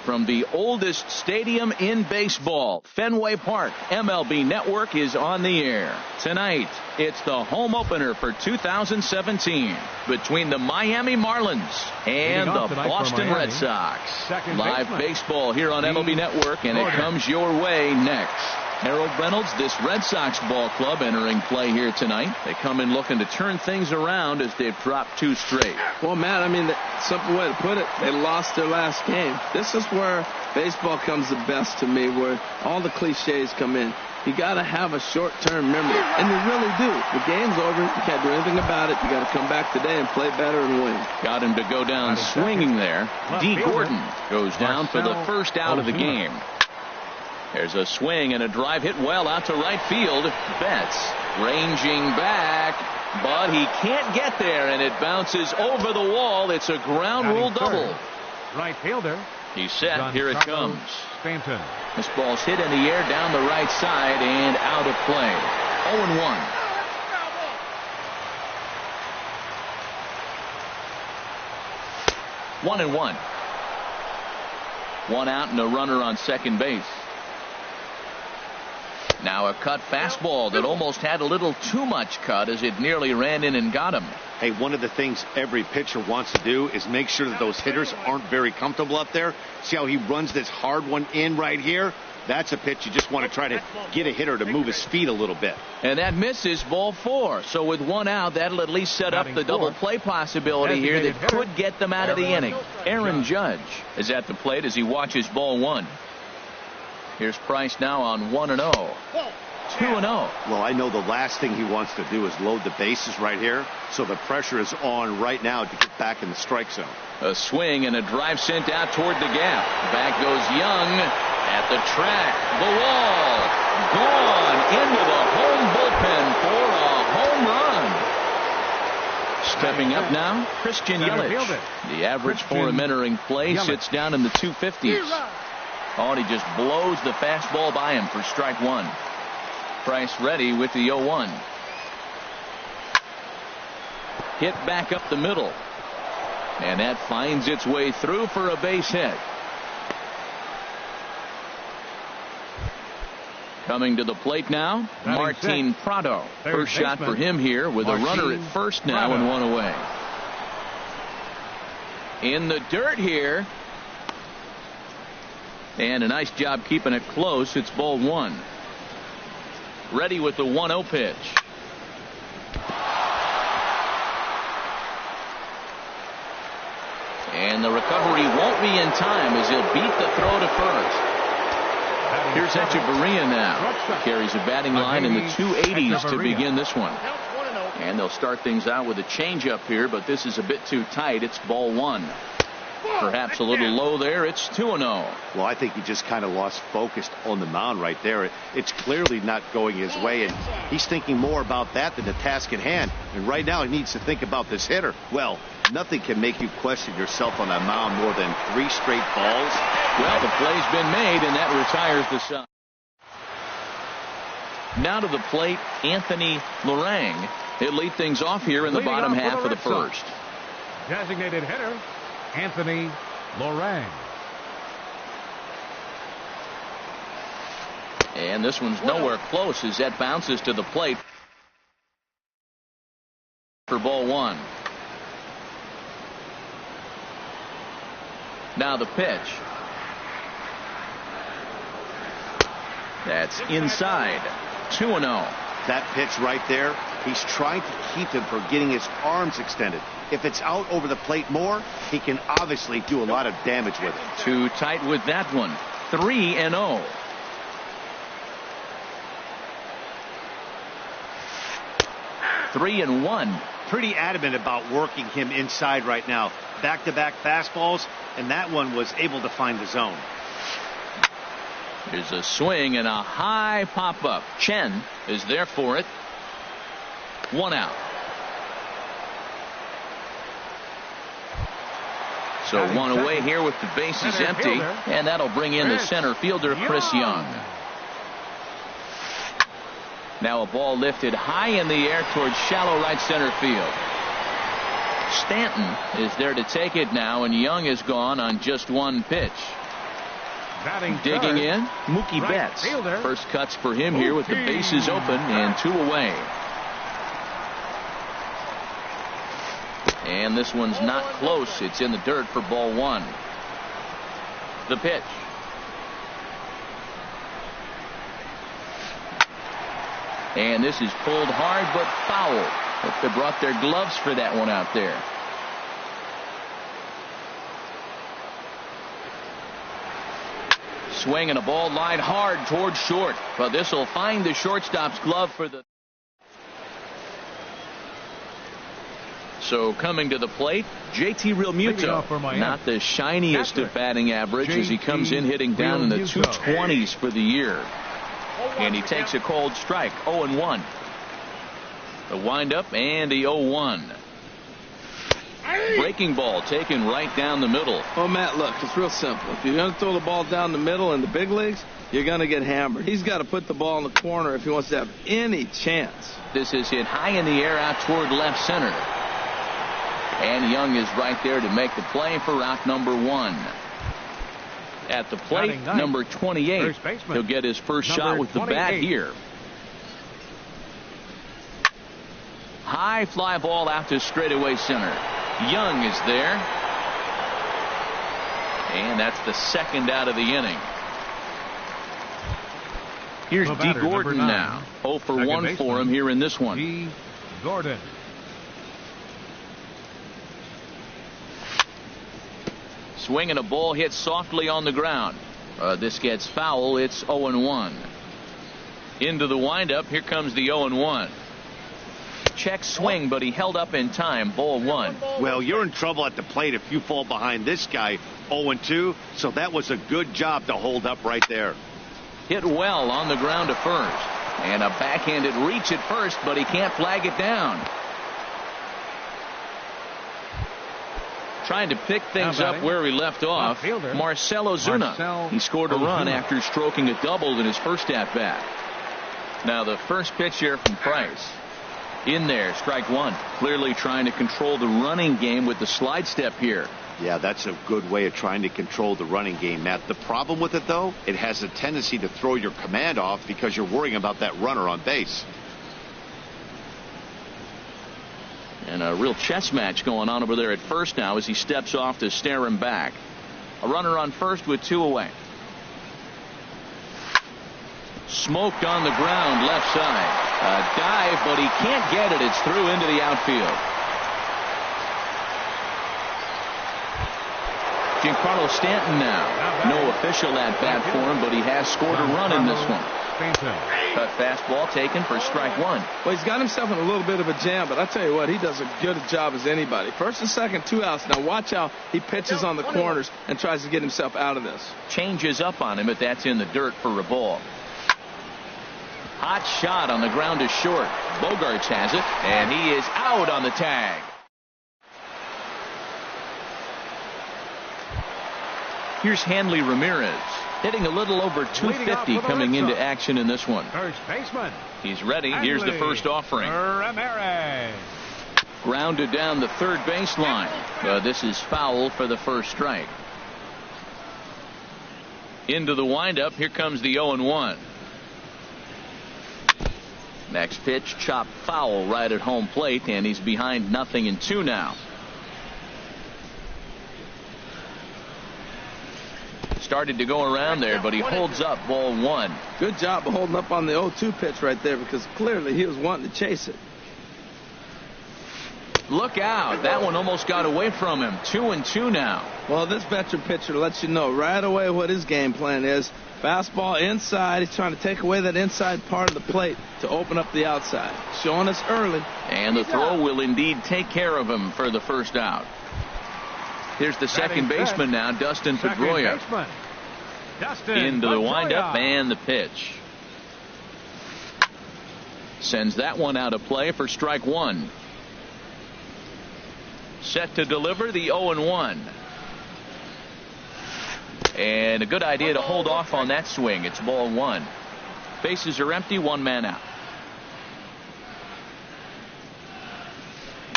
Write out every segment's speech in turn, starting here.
from the oldest stadium in baseball, Fenway Park. MLB Network is on the air. Tonight, it's the home opener for 2017 between the Miami Marlins and the Boston Red Sox. Live baseball here on MLB Network, and it comes your way next. Harold Reynolds, this Red Sox ball club entering play here tonight. They come in looking to turn things around as they've dropped 2 straight. Well, Matt, I mean, simple way to put it, they lost their last game. This is where baseball comes the best to me, where all the cliches come in. You got to have a short-term memory, and you really do. The game's over. You can't do anything about it. You got to come back today and play better and win. Got him to go down swinging there. D. Gordon goes down for the first out of the game. There's a swing and a drive hit well out to right field. Betts ranging back, but he can't get there, and it bounces over the wall. It's a ground rule double. Right fielder. He's set. Here it comes. Stanton. This ball's hit in the air down the right side and out of play. 0-1. One and one. One out and a runner on second base. Now a cut fastball that almost had a little too much cut as it nearly ran in and got him. Hey, one of the things every pitcher wants to do is make sure that those hitters aren't very comfortable up there. See how he runs this hard one in right here? That's a pitch you just want to try to get a hitter to move his feet a little bit. And that misses, ball 4. So with one out, that'll at least set up the double play possibility here that could get them out of the inning. Aaron Judge is at the plate as he watches ball 1. Here's Price now on 1-0. 2-0. Well, I know the last thing he wants to do is load the bases right here, so the pressure is on right now to get back in the strike zone. A swing and a drive sent out toward the gap. Back goes Young at the track. The wall gone into the home bullpen for a home run. Stepping up now, Christian Yelich. The average for him entering play sits down in the 250s. Oh, and he just blows the fastball by him for strike 1. Price ready with the 0-1. Hit back up the middle. And that finds its way through for a base hit. Coming to the plate now, Martin Prado. First shot for him here with a runner at first now and one away. In the dirt here. And a nice job keeping it close. It's ball 1. Ready with the 1-0 pitch. And the recovery won't be in time as he'll beat the throw to first. Here's Echeverria now. Carries a batting line in the 280s to begin this one. And they'll start things out with a changeup here, but this is a bit too tight. It's ball 1. Perhaps a little low there. It's 2-0. Well, I think he just kind of lost focus on the mound right there. It's clearly not going his way, and he's thinking more about that than the task at hand. And right now he needs to think about this hitter. Well, nothing can make you question yourself on that mound more than 3 straight balls. Well, the play's been made, and that retires the side. Now to the plate, Anthony Lorang. He'll lead things off here in the bottom half of the first. Designated hitter, Anthony Lorang. And this one's nowhere close as that bounces to the plate for ball 1. Now the pitch. That's inside. 2-0. That pitch right there, he's trying to keep him from getting his arms extended. If it's out over the plate more, he can obviously do a lot of damage with it. Too tight with that one. 3-0. Three and 1. Pretty adamant about working him inside right now. Back-to-back fastballs, and that one was able to find the zone. Here's a swing and a high pop-up. Chen is there for it. 1 out. So 1 away here with the bases empty, and that'll bring in the center fielder, Chris Young. Now a ball lifted high in the air towards shallow right center field. Stanton is there to take it now, and Young is gone on just 1 pitch. Digging third, in, Mookie right Betts. fielder, First cuts for him here with the bases open and 2 away. And this one's not close. It's in the dirt for ball 1. The pitch. And this is pulled hard but foul. Hope they brought their gloves for that one out there. Swinging a ball line hard towards short, but this will find the shortstop's glove for the. So coming to the plate, JT Realmuto, not the shiniest of batting average as he comes in hitting down in the 220s for the year. And he takes a cold strike, 0-1. The windup and the 0-1. Breaking ball taken right down the middle. Oh, Matt, look, it's real simple. If you're going to throw the ball down the middle in the big leagues, you're going to get hammered. He's got to put the ball in the corner if he wants to have any chance. This is hit high in the air out toward left center. And Young is right there to make the play for out number 1. At the plate, number 28. He'll get his first shot with the bat here. High fly ball out to straightaway center. Young is there. And that's the second out of the inning. Here's D. Gordon now. 0 for 1 for him here in this one. D. Gordon. Swinging a ball hit softly on the ground. This gets foul. It's 0-1. Into the windup. Here comes the 0-1. Check swing, but he held up in time. Ball 1. Well, you're in trouble at the plate if you fall behind this guy. 0-2. So that was a good job to hold up right there. Hit well on the ground to first. And a backhanded reach at first, but he can't flag it down. Trying to pick things up where he left off. Marcell Ozuna. He scored a run after stroking a double in his first at bat. Now the first pitch here from Price. In there, strike 1. Clearly trying to control the running game with the slide step here. Yeah, that's a good way of trying to control the running game, Matt. The problem with it, though, it has a tendency to throw your command off because you're worrying about that runner on base. And a real chess match going on over there at first now as he steps off to stare him back. A runner on first with 2 away. Smoked on the ground left side. A dive, but he can't get it. It's through into the outfield. Giancarlo Stanton now. No official at bat for him, but he has scored a run in this one. Cut fastball taken for strike 1. Well, he's got himself in a little bit of a jam, but I tell you what, he does a good job as anybody. First and second, 2 outs. Now watch how he pitches on the corners and tries to get himself out of this. Changes up on him, but that's in the dirt for a ball. Hot shot on the ground is short. Bogarts has it, and he is out on the tag. Here's Hanley Ramirez, hitting a little over 250 coming into action in this one. First baseman. He's ready. Here's the first offering. Ramirez. Grounded down the third baseline. This is foul for the first strike. Into the windup. Here comes the 0-1. Next pitch, chopped foul right at home plate, and he's behind 0-2 now. Started to go around there, but he holds up ball 1. Good job of holding up on the 0-2 pitch right there because clearly he was wanting to chase it. Look out. That one almost got away from him. 2-2 now. Well, this veteran pitcher lets you know right away what his game plan is. Fastball inside. He's trying to take away that inside part of the plate to open up the outside. Showing us early. And the throw will indeed take care of him for the first out. Here's the second baseman now, Dustin Pedroia. Into the windup and the pitch. Sends that one out of play for strike 1. Set to deliver the 0-1. And a good idea to hold off on that swing. It's ball 1. Bases are empty, 1 man out.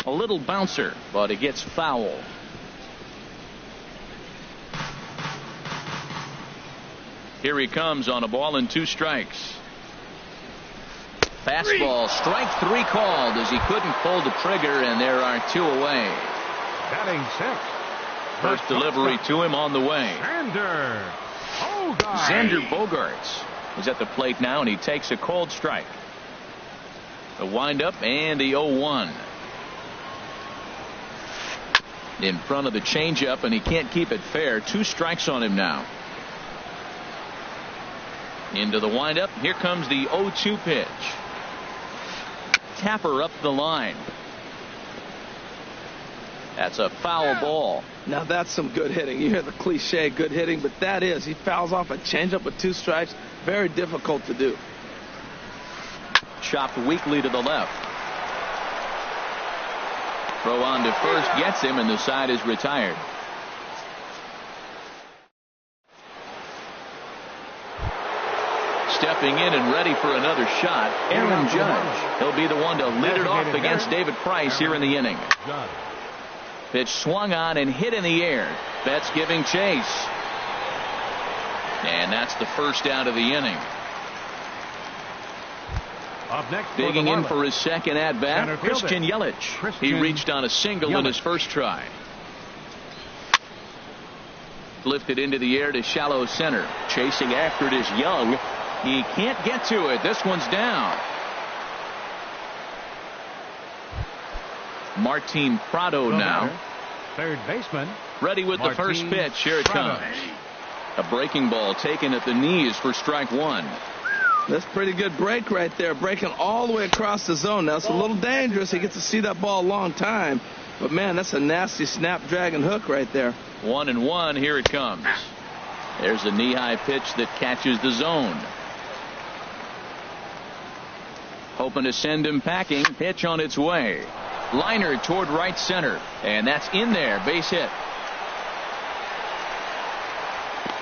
A little bouncer, but it gets foul. Here he comes on a ball and 2 strikes. Fastball, strike 3 called as he couldn't pull the trigger, and there are 2 away. Batting 6. First delivery to him on the way. Xander Bogaerts is at the plate now, and he takes a cold strike. The windup and the 0-1. In front of the changeup, and he can't keep it fair. 2 strikes on him now. Into the windup. Here comes the 0-2 pitch. Tapper up the line. That's a foul ball. Now that's some good hitting. You hear the cliche good hitting, but that is. He fouls off a changeup with 2 strikes. Very difficult to do. Chopped weakly to the left. Throw on to first gets him, and the side is retired. Stepping in and ready for another shot, Aaron Judge. He'll be the one to lead it off against David Price here in the inning. Pitch swung on and hit in the air. Betts giving chase. And that's the first out of the inning. Up next, digging in for his second at-bat, Christian Yelich. He reached on a single in his first try. Lifted into the air to shallow center. Chasing after it is Young. He can't get to it. This one's down. Martin Prado now. Third baseman. Ready with the first pitch. Here it comes. A breaking ball taken at the knees for strike 1. That's pretty good break right there. Breaking all the way across the zone. Now, it's a little dangerous. He gets to see that ball a long time. But, man, that's a nasty snapdragon hook right there. 1-1. Here it comes. There's a knee-high pitch that catches the zone. Hoping to send him packing. Pitch on its way. Liner toward right center. And that's in there. Base hit.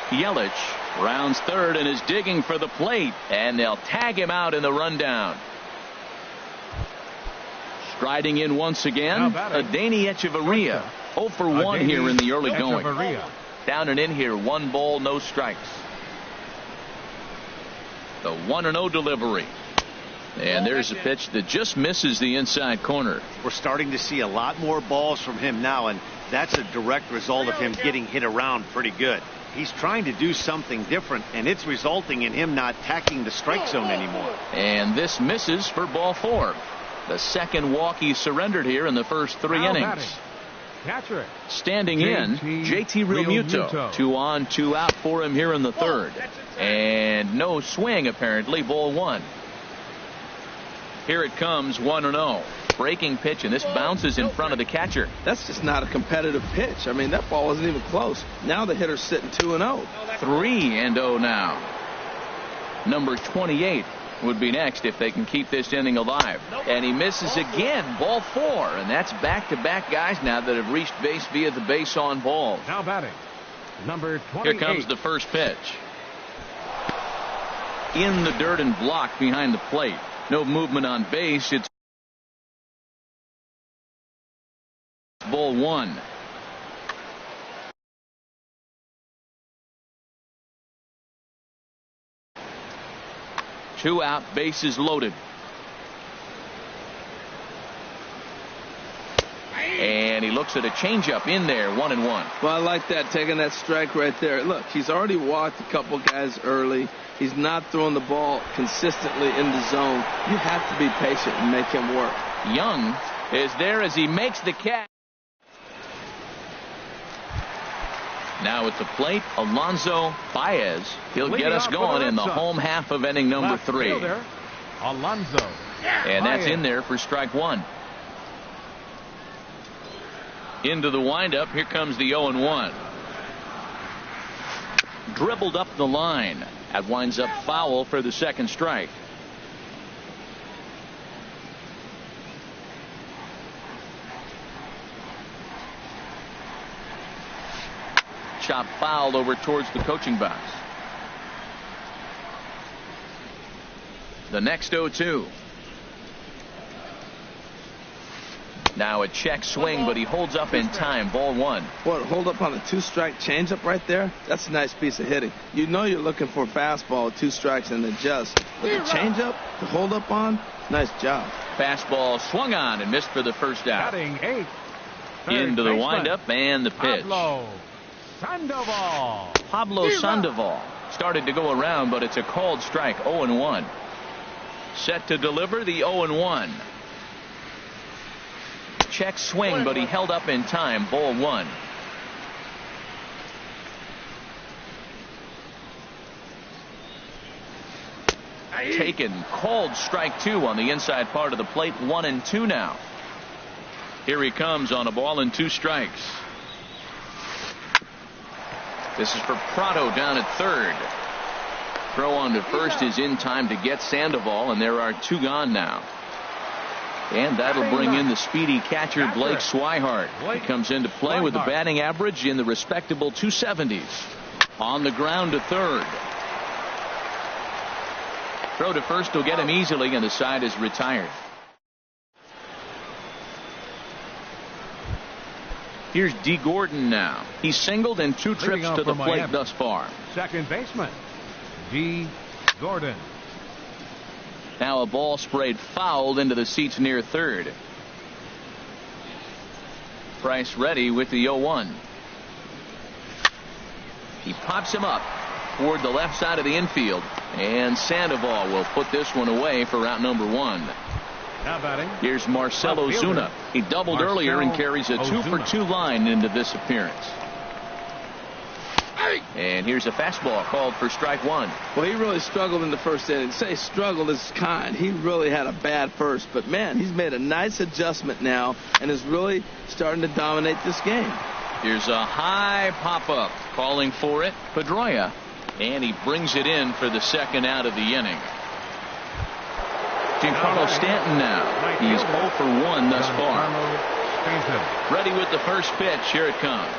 Yelich rounds third and is digging for the plate. And they'll tag him out in the rundown. Striding in once again, Adeiny Echeverria. 0 for 1 here in the early going. Down and in here, 1 ball, no strikes. The 1-0 delivery. And there's a pitch that just misses the inside corner. We're starting to see a lot more balls from him now, and that's a direct result of him getting hit around pretty good. He's trying to do something different, and it's resulting in him not tacking the strike zone anymore. And this misses for ball 4. The second walk he surrendered here in the first 3 innings. Catcher. Standing in, JT Realmuto. 2 on, 2 out for him here in the third. And no swing apparently, ball 1. Here it comes, 1-0. Breaking pitch, and this bounces in front of the catcher. That's just not a competitive pitch. I mean, that ball wasn't even close. Now the hitter's sitting 2-0. 3-0 now. Number 28 would be next if they can keep this inning alive. And he misses again, ball 4. And that's back-to-back guys now that have reached base via the base on balls. Now batting, number 28. Here comes the first pitch. In the dirt and blocked behind the plate. No movement on base. It's ball 1. Two out, bases loaded. And he looks at a changeup in there, 1-1. Well, I like that, taking that strike right there. Look, he's already walked a couple guys early. He's not throwing the ball consistently in the zone. You have to be patient and make him work. Young is there as he makes the catch. Now at the plate, Alonso Baez. He'll get us going in the home half of inning number 3. Alonso. And that's in there for strike 1. Into the windup. Here comes the 0-1. Dribbled up the line. That winds up foul for the second strike. Chop fouled over towards the coaching box. The next 0-2. Now a check swing, but he holds up in time. Ball one. What, hold up on a 2-strike changeup right there? That's a nice piece of hitting. You know you're looking for a fastball with 2 strikes and adjust. But the changeup to hold up on, nice job. Fastball swung on and missed for the first out. Batting 8th. Into the windup and the pitch. Pablo Sandoval started to go around, but it's a called strike. 0-1. Set to deliver the 0-1. Check swing, but he held up in time. Ball one. Taken. Called strike 2 on the inside part of the plate. 1-2 now. Here he comes on a ball and 2 strikes. This is for Prado down at third. Throw on to first is in time to get Sandoval, and there are 2 gone now. And that'll bring in the speedy catcher Blake Swihart. He comes into play with a batting average in the respectable 270s. On the ground to third. Throw to first will get him easily, and the side is retired. Here's D. Gordon now. He's singled in 2 trips to the plate thus far. Second baseman, D. Gordon. Now a ball sprayed fouled into the seats near third. Price ready with the 0-1. He pops him up toward the left side of the infield, and Sandoval will put this one away for out number 1. Now batting. Here's Marcell Ozuna. He doubled earlier and carries a 2-for-2 line into this appearance. And here's a fastball called for strike 1. Well, he really struggled in the first inning. Say struggled is kind. He really had a bad first. But, man, he's made a nice adjustment now and is really starting to dominate this game. Here's a high pop-up. Calling for it, Pedroia. And he brings it in for the second out of the inning. Giancarlo Stanton now. He's 0 for 1 thus far. Ready with the first pitch. Here it comes.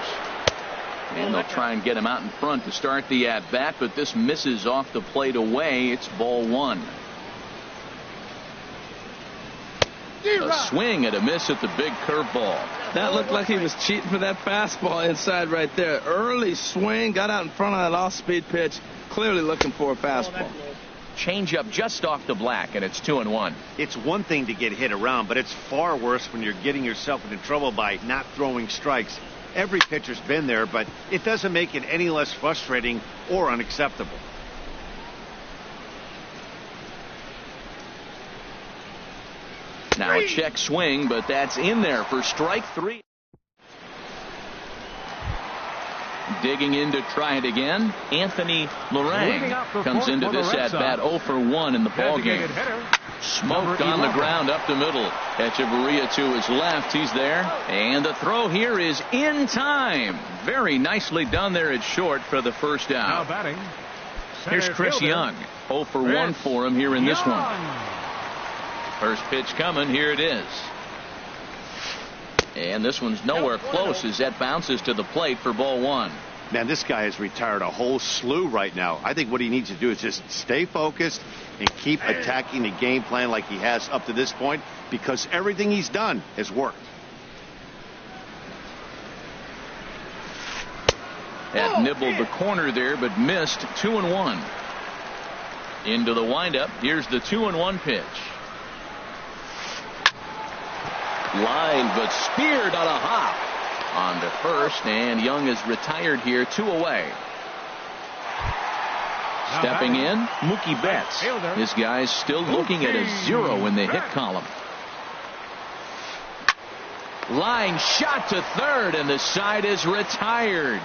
And they'll try and get him out in front to start the at-bat, but this misses off the plate away. It's ball 1. A swing and a miss at the big curveball. That looked like he was cheating for that fastball inside right there. Early swing, got out in front of that off-speed pitch, clearly looking for a fastball. Changeup just off the black, and it's 2-1. It's one thing to get hit around, but it's far worse when you're getting yourself into trouble by not throwing strikes. Every pitcher's been there, but it doesn't make it any less frustrating or unacceptable. Now a check swing, but that's in there for strike 3. Digging in to try it again, Anthony Lorang comes into this at-bat 0 for 1 in the ballgame. Smoked on the ground up the middle. Echeverria to his left. He's there. And the throw here is in time. Very nicely done there at short for the first out. Now batting. Here's Chris Young. 0 for 1 for him here in this one. First pitch coming. Here it is. And this one's nowhere close as that bounces to the plate for ball 1. Man, this guy has retired a whole slew right now. I think what he needs to do is just stay focused and keep attacking the game plan like he has up to this point, because everything he's done has worked. That nibbled the corner there, but missed. 2-1. Into the windup. Here's the 2-1 pitch. Line, but speared on a hop. On to first, and Young is retired here, 2 away. Stepping in, Mookie Betts. This guy's still looking at a 0 in the hit column. Line shot to third, and the side is retired.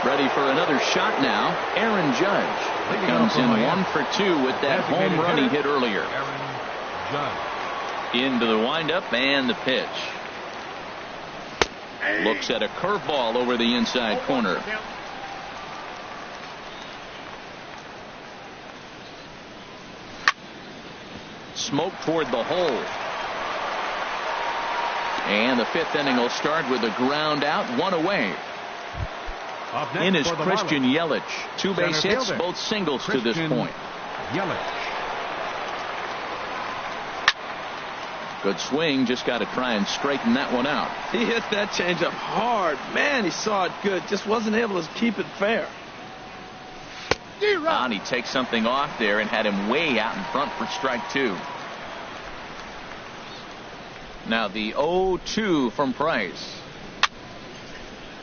Ready for another shot now, Aaron Judge. He comes in 1 for 2 with that home run he hit earlier. Into the windup and the pitch. Looks at a curveball over the inside corner. Smoke toward the hole. And the 5th inning will start with a ground out, 1 away. In is Christian Yelich. 2 base hits, both singles to this point. Yelich. Good swing, just got to try and straighten that one out. He hit that changeup hard. Man, he saw it good. Just wasn't able to keep it fair. And he takes something off there and had him way out in front for strike two. Now the 0-2 from Price.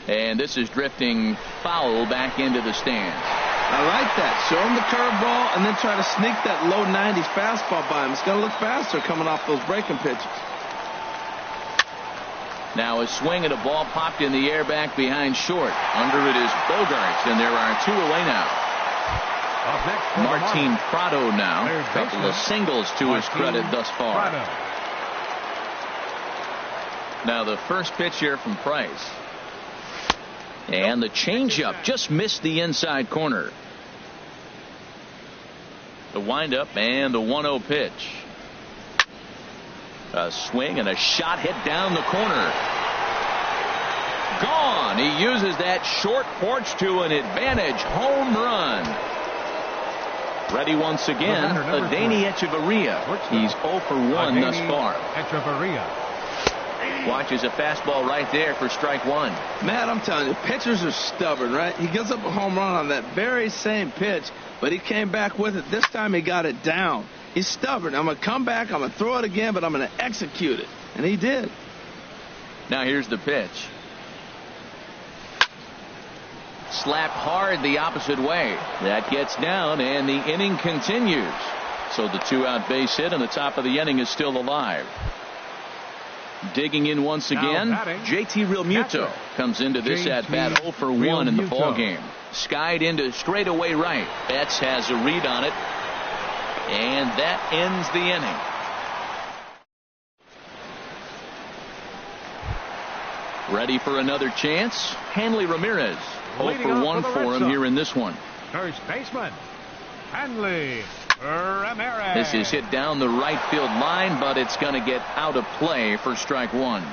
And this is drifting foul back into the stands. I like that. Show him the curveball and then try to sneak that low 90s fastball by him. It's going to look faster coming off those breaking pitches. Now a swing and a ball popped in the air back behind short. Under it is Bogarts, and there are two away now. Martin Prado now. A couple of singles to his credit thus far. Now the first pitch here from Price. And the changeup just missed the inside corner. The windup and the 1-0 pitch. A swing and a shot hit down the corner. Gone. He uses that short porch to an advantage home run. Ready once again, Adeiny Echeverria. He's 0 for 1 thus far. Echeverria. Watches a fastball right there for strike one. Matt, I'm telling you, pitchers are stubborn, right? He gives up a home run on that very same pitch, but he came back with it. This time he got it down. He's stubborn. I'm going to come back, I'm going to throw it again, but I'm going to execute it. And he did. Now here's the pitch. Slapped hard the opposite way. That gets down, and the inning continues. So the two-out base hit, and the top of the inning is still alive. Digging in once again, JT Realmuto comes into this at-bat 0 for 1 in the ball game. Skied into straightaway right. Betts has a read on it, and that ends the inning. Ready for another chance? Hanley Ramirez 0 for 1 for him here in this one. First baseman, Hanley Ramirez. This is hit down the right field line, but it's going to get out of play for strike one.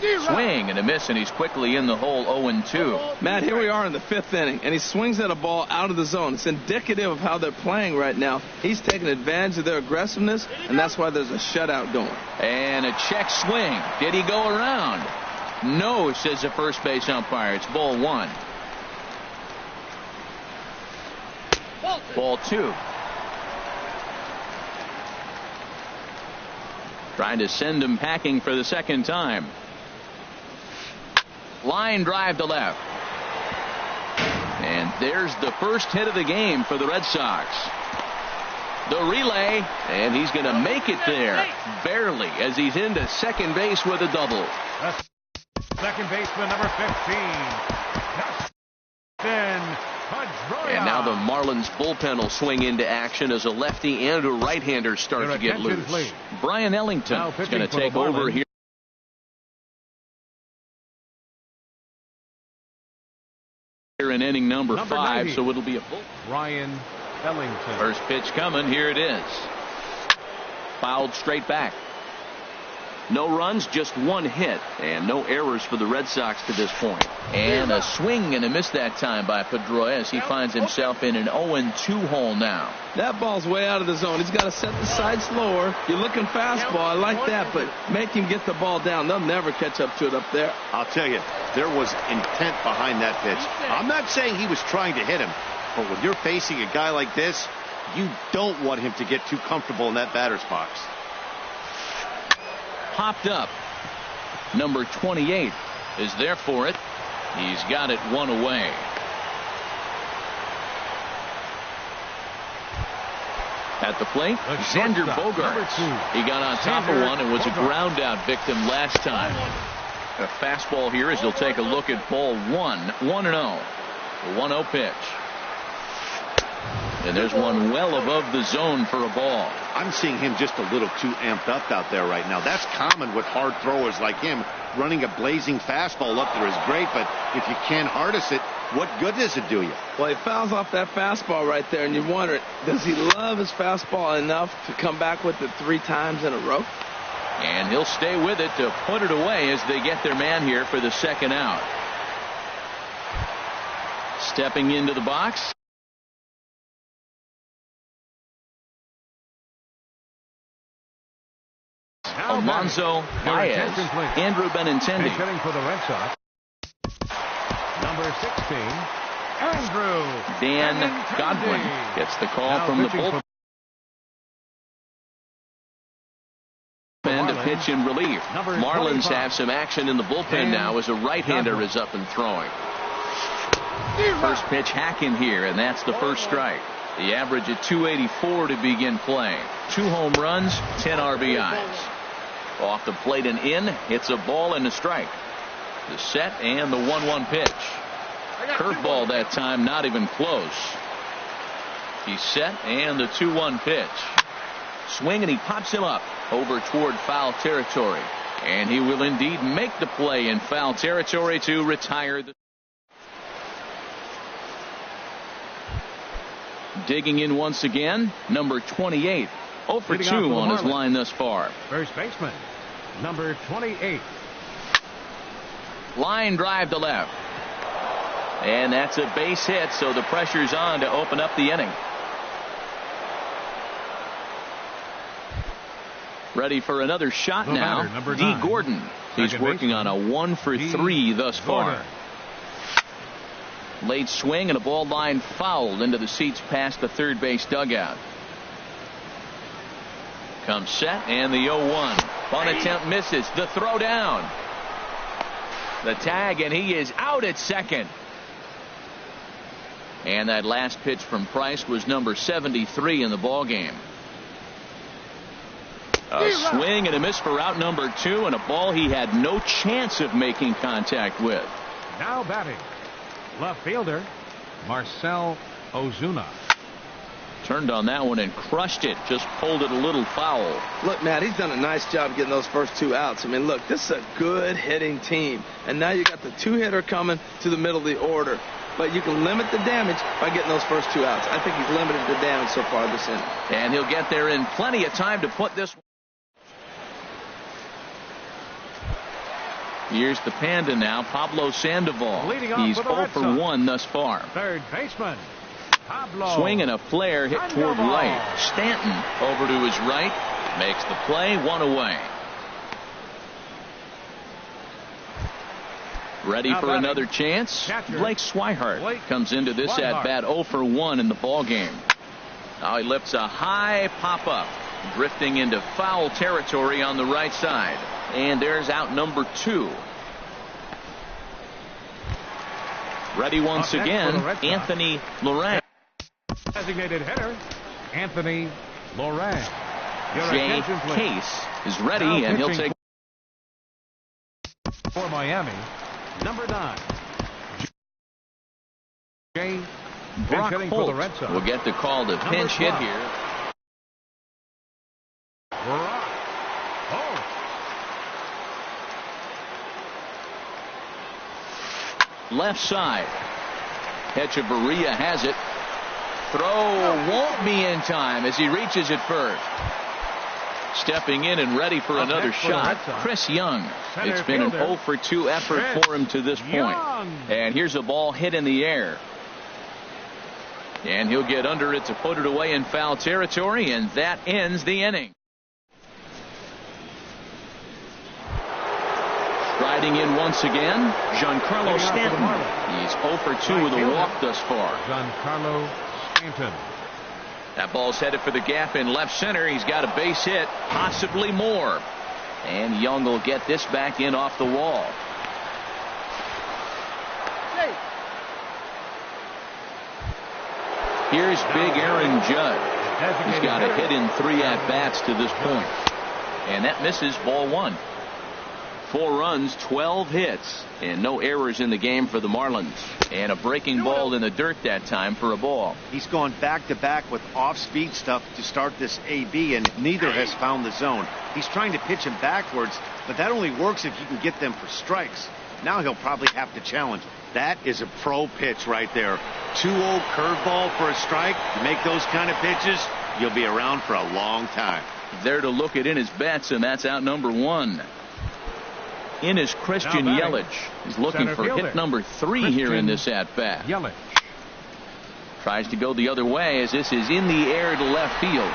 Swing and a miss, and he's quickly in the hole. 0-2. Matt, here we are in the 5th inning, and he swings at a ball out of the zone. It's indicative of how they're playing right now. He's taking advantage of their aggressiveness, and that's why there's a shutout going. And a check swing. Did he go around? No, says the first base umpire. It's ball one. Ball two. Trying to send him packing for the second time. Line drive to left. And there's the first hit of the game for the Red Sox. The relay, and he's going to make it there. Barely, as he's into second base with a double. That's second baseman, number 15. And now the Marlins bullpen will swing into action as a lefty and a right-hander start to get loose. Please. Brian Ellington is going to take over here in inning number 5, 90. So it'll be a bull. Brian Ellington. First pitch coming. Here it is. Fouled straight back. No runs, just one hit, and no errors for the Red Sox to this point. And a swing and a miss that time by Pedroia. He finds himself in an 0-2 hole now. That ball's way out of the zone. He's got to set the side slower. You're looking fastball. I like that, but make him get the ball down. They'll never catch up to it up there. I'll tell you, there was intent behind that pitch. I'm not saying he was trying to hit him, but when you're facing a guy like this, you don't want him to get too comfortable in that batter's box. Popped up. Number 28 is there for it. He's got it one away. At the plate, Xander Bogaerts. He got on top of one and was a ground out victim last time. A fastball here as he'll take a look at ball 1. 1-0. The 1-0 pitch. And there's one well above the zone for a ball. I'm seeing him just a little too amped up out there right now. That's common with hard throwers like him. Running a blazing fastball up there is great, but if you can't harness it, what good does it do you? Well, he fouls off that fastball right there, and you wonder, does he love his fastball enough to come back with it 3 times in a row? And he'll stay with it to put it away as they get their man here for the second out. Stepping into the box. Alonzo Baez, Andrew Benintendi. Hitting for the Red Sox. Number 16, Andrew Dan Benintendi. Godwin gets the call Now from the pitching bullpen to pitch in relief. Marlins have some action in the bullpen now as a right-hander is up and throwing. First pitch hack in here, and that's the first strike. The average at 284 to begin play. 2 home runs, 10 RBIs. Off the plate and in, hits a ball and a strike. The set and the 1-1 pitch. Curveball that time, not even close. He's set and the 2-1 pitch. Swing and he pops him up over toward foul territory. And he will indeed make the play in foul territory to retire the. Digging in once again, number 28. 0 for 2 on his line thus far. First baseman, number 28. Line drive to left. And that's a base hit, so the pressure's on to open up the inning. Ready for another shot The now. batter, number D. 9. Gordon. He's Second working on a 1 for 3 thus far. Gordon. Late swing and a ball line fouled into the seats past the third base dugout. Comes set and the 0-1. Bunt attempt misses. The throw down. The tag, and he is out at second. And that last pitch from Price was number 73 in the ball game. A swing and a miss for out number 2, and a ball he had no chance of making contact with. Now batting, left fielder Marcell Ozuna. Turned on that one and crushed it. Just pulled it a little foul. Look, Matt, he's done a nice job getting those first 2 outs. I mean, look, this is a good hitting team. And now you got the 2-hitter coming to the middle of the order. But you can limit the damage by getting those first 2 outs. I think he's limited the damage so far this inning. And he'll get there in plenty of time to put this one. Here's the Panda now, Pablo Sandoval. He's 0 for 1 thus far. Third baseman, Pablo. Swing and a flare hit toward right. Stanton over to his right. Makes the play, 1 away. Ready for another chance? Blake Swihart comes into this at-bat 0 for 1 in the ball game. Now he lifts a high pop-up, drifting into foul territory on the right side. And there's out number 2. Ready once again, Anthony Loran. Designated hitter, Anthony Loran. Jay Case is ready, and he'll take for Miami. Number 9. Jay Brock hitting Holt for the Red Sox. will get the call to pinch hit here. Brock Holt. Left side. Hechavarria has it. Throw won't be in time as he reaches it first. Stepping in and ready for another shot, Chris Young. It's been an 0 for 2 effort for him to this point. And here's a ball hit in the air. And he'll get under it to put it away in foul territory, and that ends the inning. Striding in once again, Giancarlo Stanton. He's 0 for 2 with a walk thus far. Giancarlo Stanton. That ball's headed for the gap in left center. He's got a base hit, possibly more. And Young will get this back in off the wall. Here's big Aaron Judd. He's got a hit in 3 at-bats to this point. And that misses, ball 1. 4 runs, 12 hits, and no errors in the game for the Marlins. And a breaking ball in the dirt that time for a ball. He's gone back-to-back with off-speed stuff to start this AB, and neither has found the zone. He's trying to pitch him backwards, but that only works if you can get them for strikes. Now he'll probably have to challenge. That is a pro pitch right there. 2-0 curveball for a strike. You make those kind of pitches, you'll be around for a long time. There to look it in his bets, and that's out number 1. In is Christian Yelich. He's looking for hit number 3 here in this at-bat. Yelich tries to go the other way as this is in the air to left field.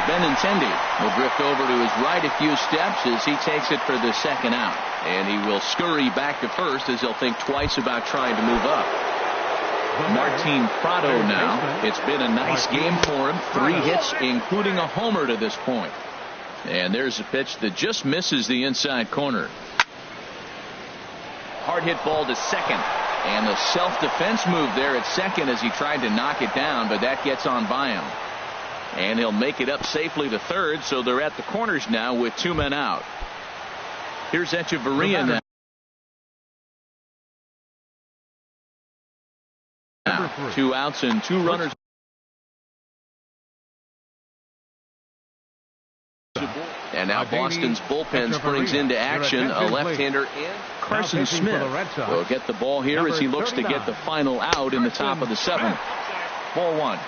Benintendi will drift over to his right a few steps as he takes it for the second out. And he will scurry back to first as he'll think twice about trying to move up. Martin Prado now. It's been a nice game for him. 3 hits, including a homer to this point. And there's a pitch that just misses the inside corner. Hard hit ball to second. And the self-defense move there at second as he tried to knock it down, but that gets on by him. And he'll make it up safely to third, so they're at the corners now with 2 men out. Here's Echeverria now. 2 outs and 2 runners. And now Boston's bullpen springs into action. A left-hander in Carson Smith will get the ball here as he looks to get the final out in the top of the 7th. Ball 1.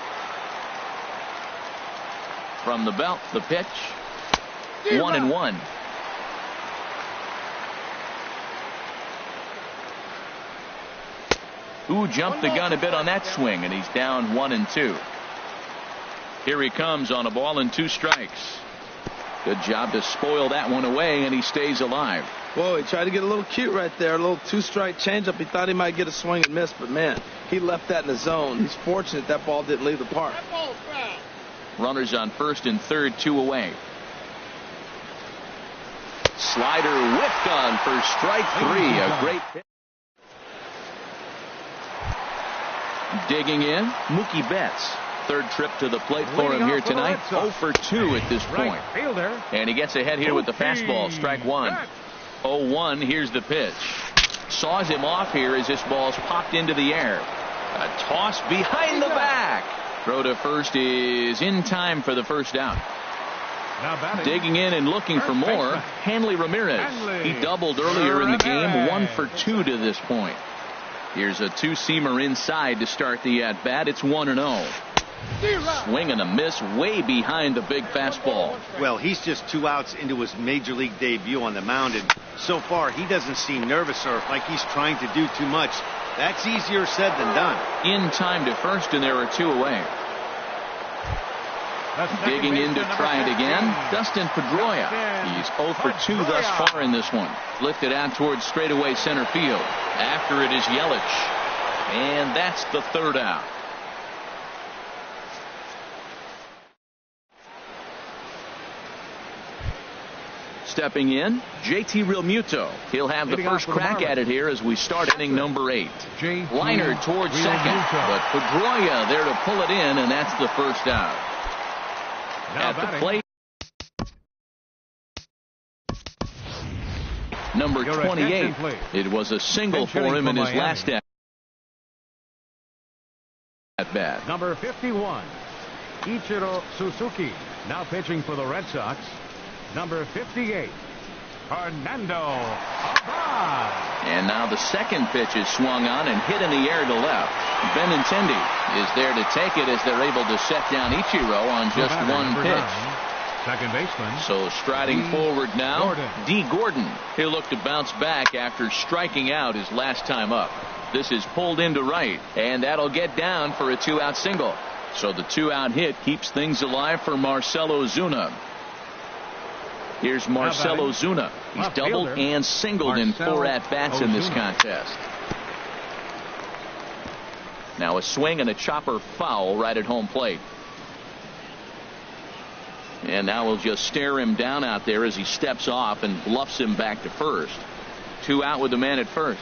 From the belt, the pitch. 1-1. Who jumped the gun a bit on that swing, and he's down 1-2. Here he comes on a ball and 2 strikes. Good job to spoil that one away, and he stays alive. Whoa, he tried to get a little cute right there. A little 2-strike changeup. He thought he might get a swing and miss, but man, he left that in the zone. He's fortunate that ball didn't leave the park. Runners on first and third, 2 away. Slider whipped on for strike 3. A great pitch. Digging in, Mookie Betts. 3rd trip to the plate for him here tonight. 0 for 2 at this point. And he gets ahead here with the fastball. Strike 1. 0-1. Here's the pitch. Saws him off here as this ball's popped into the air. A toss behind the back. Throw to first is in time for the first out. Digging in and looking for more, Hanley Ramirez. He doubled earlier in the game. 1 for 2 to this point. Here's a 2-seamer inside to start the at-bat. It's 1-0. Swing and a miss way behind the big fastball. Well, he's just 2 outs into his major league debut on the mound, and so far he doesn't seem nervous or like he's trying to do too much. That's easier said than done. In time to first, and there are 2 away. Digging in to try it again, Dustin Pedroia. He's 0 for 2 thus far in this one. Lifted out towards straightaway center field. After it is Yelich. And that's the 3rd out. Stepping in, JT Realmuto. He'll have the first crack at it here as we start inning number 8. Liner towards second, but Pedroia there to pull it in, and that's the first out. At the plate, number 28. It was a single for him in his last at bat. Number 51, Ichiro Suzuki, now pitching for the Red Sox. Number 58, Fernando Abad. And now the second pitch is swung on and hit in the air to left. Benintendi is there to take it as they're able to set down Ichiro on just 1 pitch. Second baseman. So striding forward now, D. Gordon. He'll look to bounce back after striking out his last time up. This is pulled into right, and that'll get down for a 2-out single. So the 2-out hit keeps things alive for Marcell Ozuna. Here's Marcell Ozuna. He's doubled and singled in 4 at-bats in this contest. Now a swing and a chopper foul right at home plate. And now we'll just stare him down out there as he steps off and bluffs him back to first. 2 out with the man at first.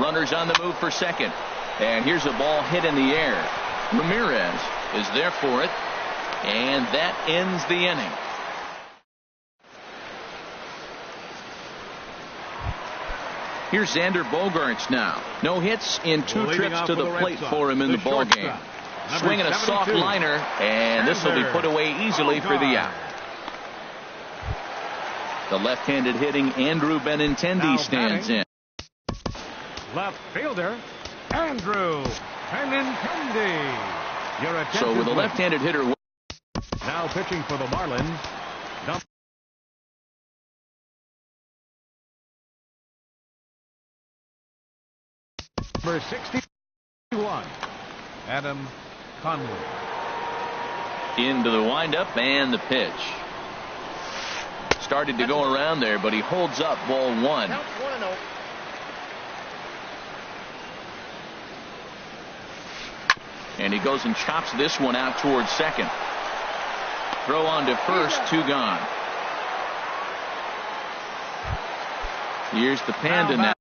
Runners on the move for second. And here's a ball hit in the air. Ramirez is there for it. And that ends the inning. Here's Xander Bogaerts now. No hits in 2 trips to the plate for him in the ballgame. Swinging a soft liner, and this will be put away easily for the out. The left-handed hitting Andrew Benintendi stands in. Left fielder, Andrew Benintendi. So with a left-handed hitter. Now pitching for the Marlins. Number 61, Adam Conley. Into the windup and the pitch. Started to go around there, but he holds up. Ball 1. And he goes and chops this one out towards second. Throw on to first, 2 gone. Here's the Panda now.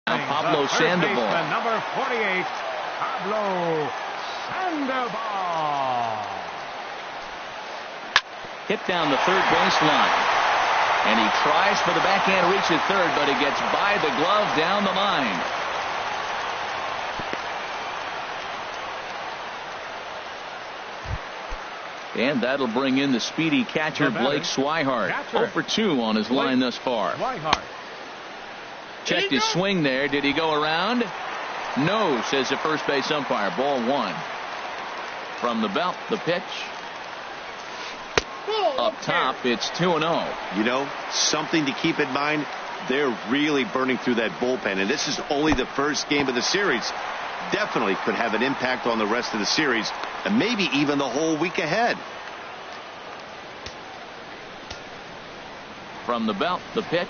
Pablo Sandoval. Number 48, Pablo Sandoval. Hit down the third baseline. And he tries for the backhand reach at third, but he gets by the glove down the line. And that'll bring in the speedy catcher, Blake Swihart. 0 for 2 on his line thus far. Checked his swing there. Did he go around? No, says the first base umpire. Ball 1. From the belt, the pitch. Up top, it's 2-0. You know, something to keep in mind, they're really burning through that bullpen, and this is only the first game of the series. Definitely could have an impact on the rest of the series, and maybe even the whole week ahead. From the belt, the pitch.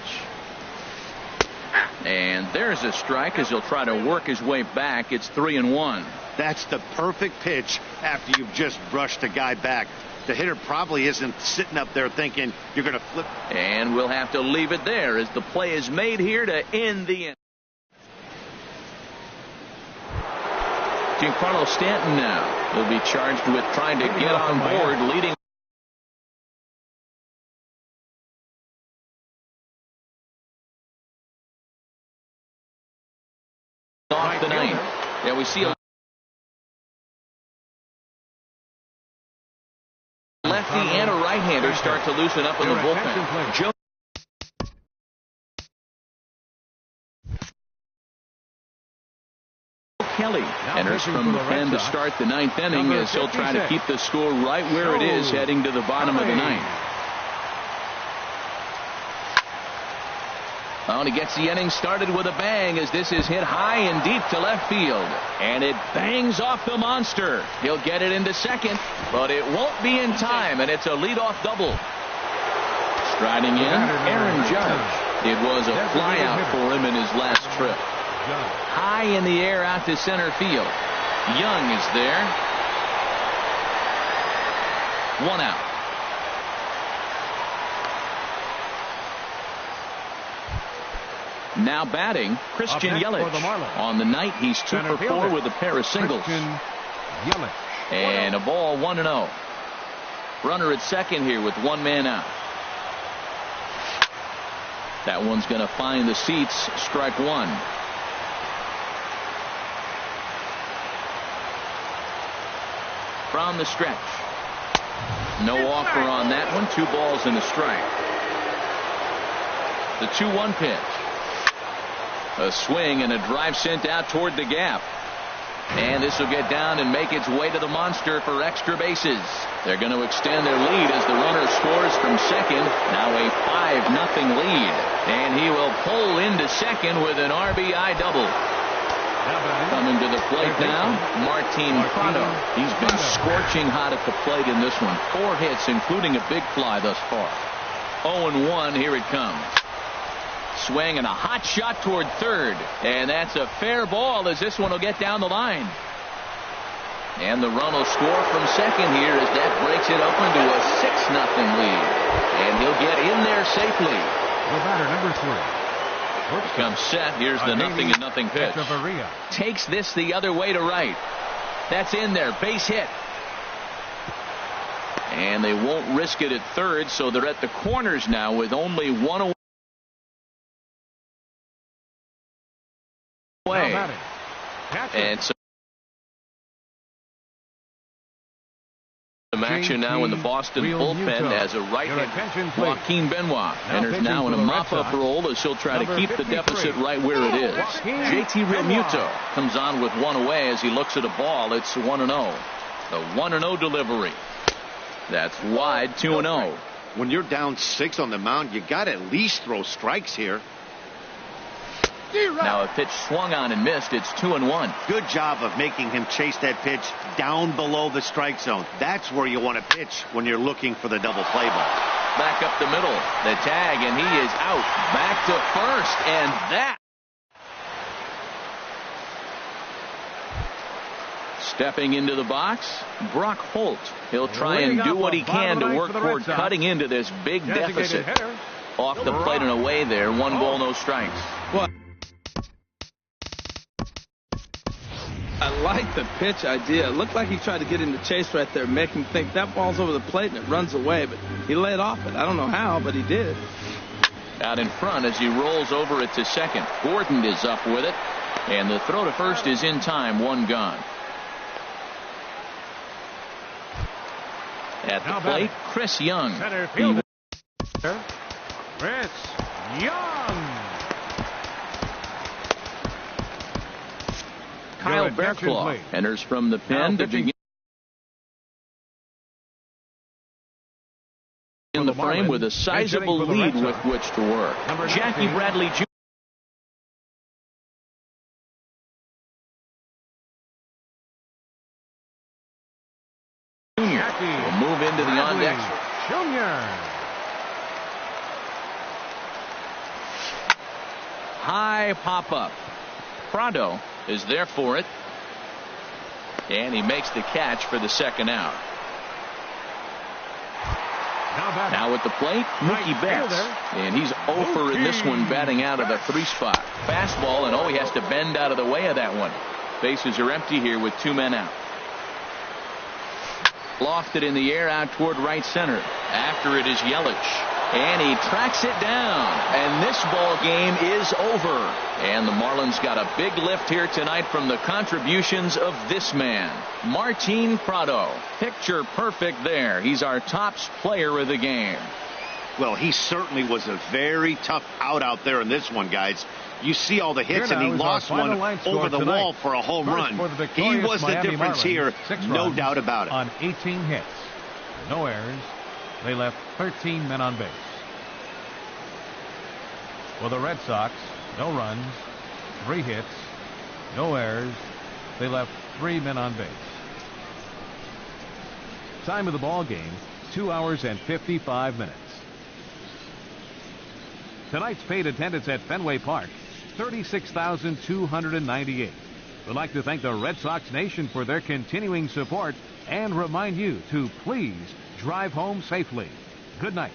And there's a strike as he'll try to work his way back. It's 3-1. That's the perfect pitch after you've just brushed a guy back. The hitter probably isn't sitting up there thinking you're going to flip. And we'll have to leave it there as the play is made here to end the inning. Giancarlo Stanton now will be charged with trying to get on board, leading off the ninth. Yeah, we see a lefty and a right-hander start to loosen up in the bullpen. Joe Kelly enters from the pen to start the ninth inning as he'll try to keep the score right where it is heading to the bottom of the ninth. Oh, and he gets the inning started with a bang as this is hit high and deep to left field. And it bangs off the monster. He'll get it into second, but it won't be in time, and it's a leadoff double. Striding in, Aaron Judge. It was a flyout for him in his last trip. High in the air out to center field. Young is there. 1 out. Now batting, Christian Yelich. On the night, he's 2 for 4 with a pair of singles. And a ball, 1-0. Runner at second here with 1 man out. That one's going to find the seats. Strike 1. From the stretch. No offer on that one. 2 balls and a strike. The 2-1 pitch. A swing and a drive sent out toward the gap. And this will get down and make its way to the monster for extra bases. They're going to extend their lead as the runner scores from second. Now a 5-0 lead. And he will pull into second with an RBI double. Coming to the plate now, Martin Prado. He's been scorching hot at the plate in this one. 4 hits, including a big fly thus far. 0-1, here it comes. Swing and a hot shot toward third. And that's a fair ball as this one will get down the line. And the run will score from second here as that breaks it open to a 6-0 lead. And he'll get in there safely. The batter, number 3. Comes set. Here's the 0-0 pitch. Takes this the other way to right. That's in there. Base hit. And they won't risk it at third, so they're at the corners now with only 1 away. And so some action now in the Boston bullpen as a right-hander. Joaquin Benoit enters now in a mop-up role as he'll try to keep the deficit right where it is. JT Realmuto comes on with 1 away as he looks at a ball. It's 1-0. The 1-0 delivery. That's wide, 2-0. When you're down 6 on the mound, you got to at least throw strikes here. Now a pitch swung on and missed. It's 2-1. Good job of making him chase that pitch down below the strike zone. That's where you want to pitch when you're looking for the double play ball. Back up the middle. The tag, and he is out. Back to first, and that. Stepping into the box, Brock Holt. He'll try and do what he can to work toward cutting into this big deficit. Off the plate and away there. 1 ball, no strikes. Well, I like the pitch idea. It looked like he tried to get in the chase right there, make him think that ball's over the plate and it runs away, but he laid off it. I don't know how, but he did. Out in front as he rolls over it to second. Gordon is up with it, and the throw to first is in time. 1 gone. At the plate, Chris Young. Center fielder, Chris Young. Kyle Bearclaw enters from the pen to begin in the frame with a sizable lead with which to work. Jackie Bradley Jr. will move into the on-deck. High pop-up. Prado is there for it, and he makes the catch for the second out. Now at the plate, Mookie Betts, and he's 0 in this one, batting out of the 3 spot. Fastball, and he has to bend out of the way of that one. Bases are empty here with 2 men out. Lofted in the air out toward right center. After it is Yelich. And he tracks it down. And this ball game is over. And the Marlins got a big lift here tonight from the contributions of this man, Martin Prado. Picture perfect there. He's our top player of the game. Well, he certainly was a very tough out there in this one, guys. You see all the hits, and he lost one over the wall for a home run. He was the difference here, no doubt about it. On 18 hits, no errors, they left 13 men on base. For the Red Sox, no runs, 3 hits, no errors, they left 3 men on base. Time of the ball game, 2 hours and 55 minutes. Tonight's paid attendance at Fenway Park, 36,298. We'd like to thank the Red Sox Nation for their continuing support and remind you to please drive home safely. Good night.